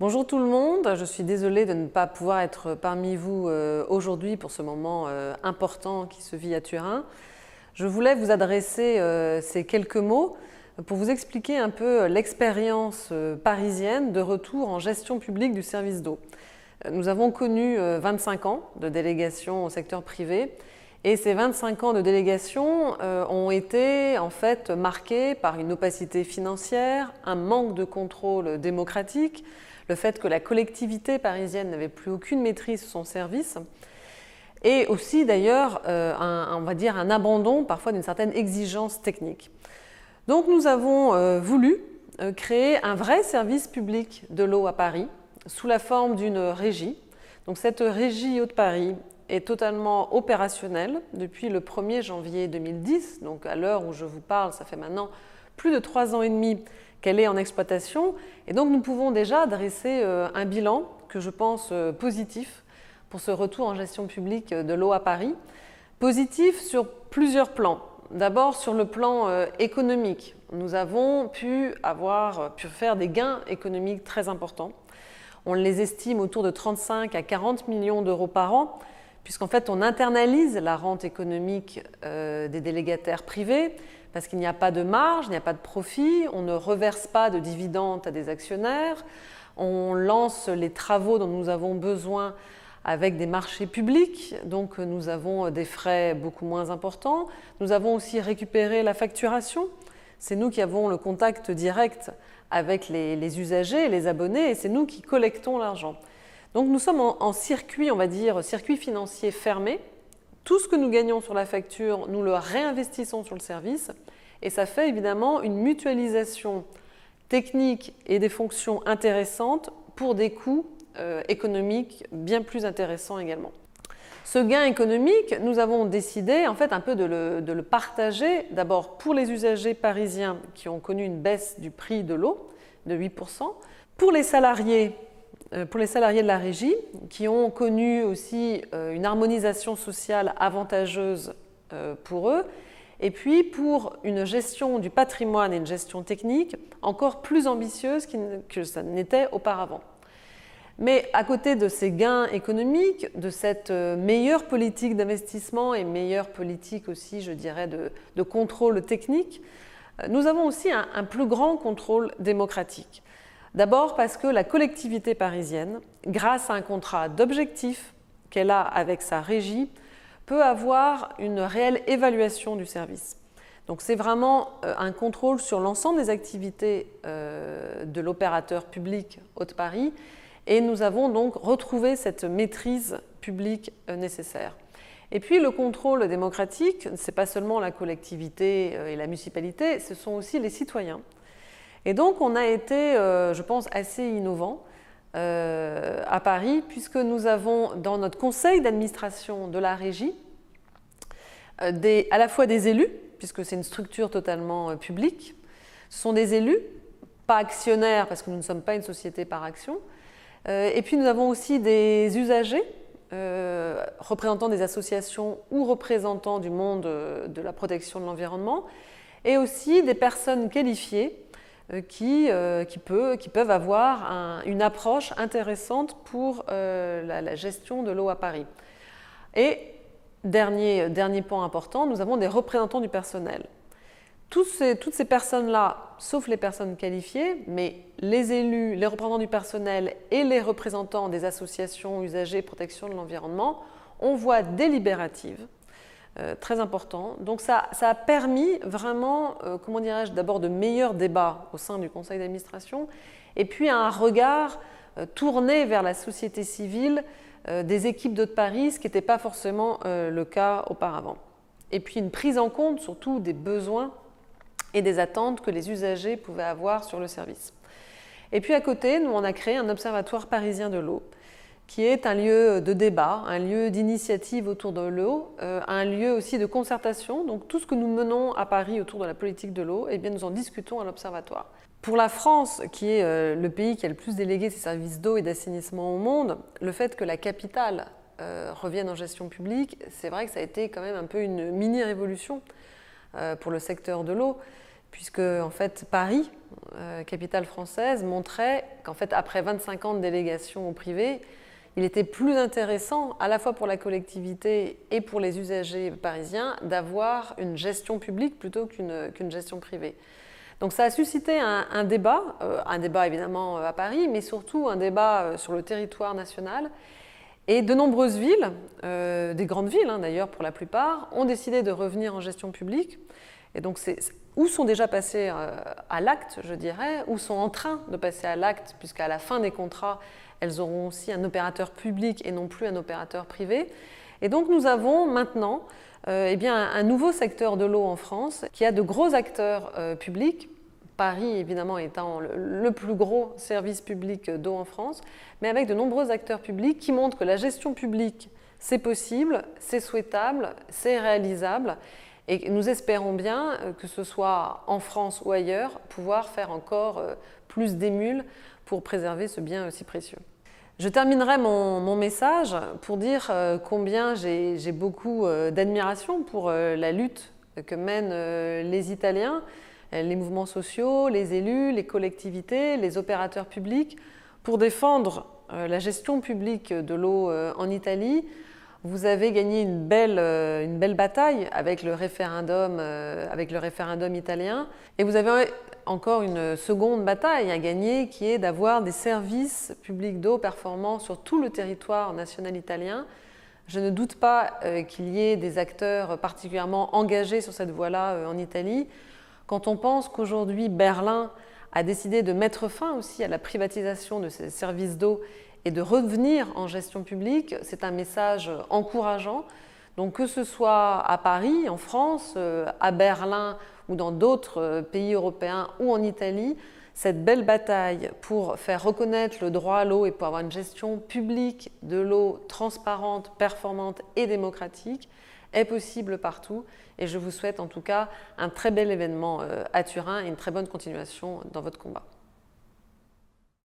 Bonjour tout le monde, je suis désolée de ne pas pouvoir être parmi vous aujourd'hui pour ce moment important qui se vit à Turin. Je voulais vous adresser ces quelques mots pour vous expliquer un peu l'expérience parisienne de retour en gestion publique du service d'eau. Nous avons connu 25 ans de délégation au secteur privé et ces 25 ans de délégation ont été en fait marqués par une opacité financière, un manque de contrôle démocratique, le fait que la collectivité parisienne n'avait plus aucune maîtrise sur son service, et aussi d'ailleurs on va dire un abandon parfois d'une certaine exigence technique. Donc nous avons voulu créer un vrai service public de l'eau à Paris sous la forme d'une régie. Donc cette régie Eau de Paris est totalement opérationnelle depuis le 1er janvier 2010, donc à l'heure où je vous parle, ça fait maintenant plus de 3 ans et demi qu'elle est en exploitation, et donc nous pouvons déjà dresser un bilan que je pense positif pour ce retour en gestion publique de l'eau à Paris. Positif sur plusieurs plans. D'abord sur le plan économique, nous avons pu faire des gains économiques très importants. On les estime autour de 35 à 40 millions d'euros par an, puisqu'en fait on internalise la rente économique des délégataires privés, parce qu'il n'y a pas de marge, il n'y a pas de profit, on ne reverse pas de dividendes à des actionnaires, on lance les travaux dont nous avons besoin avec des marchés publics, donc nous avons des frais beaucoup moins importants. Nous avons aussi récupéré la facturation, c'est nous qui avons le contact direct avec les usagers et les abonnés, et c'est nous qui collectons l'argent. Donc nous sommes en circuit, on va dire, circuit financier fermé. Tout ce que nous gagnons sur la facture, nous le réinvestissons sur le service, et ça fait évidemment une mutualisation technique et des fonctions intéressantes pour des coûts économiques bien plus intéressants également. Ce gain économique, nous avons décidé en fait un peu de le partager, d'abord pour les usagers parisiens qui ont connu une baisse du prix de l'eau de 8%, pour les salariés de la régie qui ont connu aussi une harmonisation sociale avantageuse pour eux, et puis pour une gestion du patrimoine et une gestion technique encore plus ambitieuse que ça n'était auparavant. Mais à côté de ces gains économiques, de cette meilleure politique d'investissement et meilleure politique aussi, je dirais, de contrôle technique, nous avons aussi un plus grand contrôle démocratique. D'abord parce que la collectivité parisienne, grâce à un contrat d'objectifs qu'elle a avec sa régie, peut avoir une réelle évaluation du service. Donc c'est vraiment un contrôle sur l'ensemble des activités de l'opérateur public Haute-Paris, et nous avons donc retrouvé cette maîtrise publique nécessaire. Et puis le contrôle démocratique, ce n'est pas seulement la collectivité et la municipalité, ce sont aussi les citoyens. Et donc on a été, je pense, assez innovant à Paris, puisque nous avons dans notre conseil d'administration de la régie à la fois des élus, puisque c'est une structure totalement publique. Ce sont des élus, pas actionnaires, parce que nous ne sommes pas une société par action. Et puis nous avons aussi des usagers, représentants des associations ou représentants du monde de la protection de l'environnement, et aussi des personnes qualifiées qui peuvent avoir une approche intéressante pour la gestion de l'eau à Paris. Et dernier point important, nous avons des représentants du personnel. Toutes ces personnes-là, sauf les personnes qualifiées, mais les élus, les représentants du personnel et les représentants des associations usagers protection de l'environnement, ont voix délibérative, très important. Donc ça a permis vraiment, comment dirais-je, d'abord de meilleurs débats au sein du conseil d'administration, et puis un regard tourné vers la société civile des équipes d'Eau de Paris, ce qui n'était pas forcément le cas auparavant. Et puis une prise en compte surtout des besoins et des attentes que les usagers pouvaient avoir sur le service. Et puis à côté, nous on a créé un observatoire parisien de l'eau, qui est un lieu de débat, un lieu d'initiative autour de l'eau, un lieu aussi de concertation. Donc tout ce que nous menons à Paris autour de la politique de l'eau, eh bien, nous en discutons à l'observatoire. Pour la France, qui est le pays qui a le plus délégué ses services d'eau et d'assainissement au monde, le fait que la capitale revienne en gestion publique, c'est vrai que ça a été quand même un peu une mini-révolution pour le secteur de l'eau, puisque en fait Paris, capitale française, montrait qu'en fait après 25 ans de délégation au privé, il était plus intéressant, à la fois pour la collectivité et pour les usagers parisiens, d'avoir une gestion publique plutôt qu'une gestion privée. Donc ça a suscité un débat évidemment à Paris, mais surtout un débat sur le territoire national. Et de nombreuses villes, des grandes villes d'ailleurs pour la plupart, ont décidé de revenir en gestion publique. Et donc ou sont déjà passées à l'acte, je dirais, ou sont en train de passer à l'acte, puisqu'à la fin des contrats, elles auront aussi un opérateur public et non plus un opérateur privé. Et donc nous avons maintenant un nouveau secteur de l'eau en France qui a de gros acteurs publics, Paris évidemment étant le plus gros service public d'eau en France, mais avec de nombreux acteurs publics qui montrent que la gestion publique, c'est possible, c'est souhaitable, c'est réalisable. Et nous espérons bien, que ce soit en France ou ailleurs, pouvoir faire encore plus d'émules pour préserver ce bien aussi précieux. Je terminerai mon message pour dire combien j'ai beaucoup d'admiration pour la lutte que mènent les Italiens, les mouvements sociaux, les élus, les collectivités, les opérateurs publics, pour défendre la gestion publique de l'eau en Italie. Vous avez gagné une belle bataille avec le référendum italien, et vous avez encore une seconde bataille à gagner qui est d'avoir des services publics d'eau performants sur tout le territoire national italien. Je ne doute pas qu'il y ait des acteurs particulièrement engagés sur cette voie-là en Italie. Quand on pense qu'aujourd'hui Berlin a décidé de mettre fin aussi à la privatisation de ces services d'eau et de revenir en gestion publique, c'est un message encourageant. Donc que ce soit à Paris, en France, à Berlin ou dans d'autres pays européens ou en Italie, cette belle bataille pour faire reconnaître le droit à l'eau et pour avoir une gestion publique de l'eau transparente, performante et démocratique est possible partout. Et je vous souhaite en tout cas un très bel événement à Turin et une très bonne continuation dans votre combat.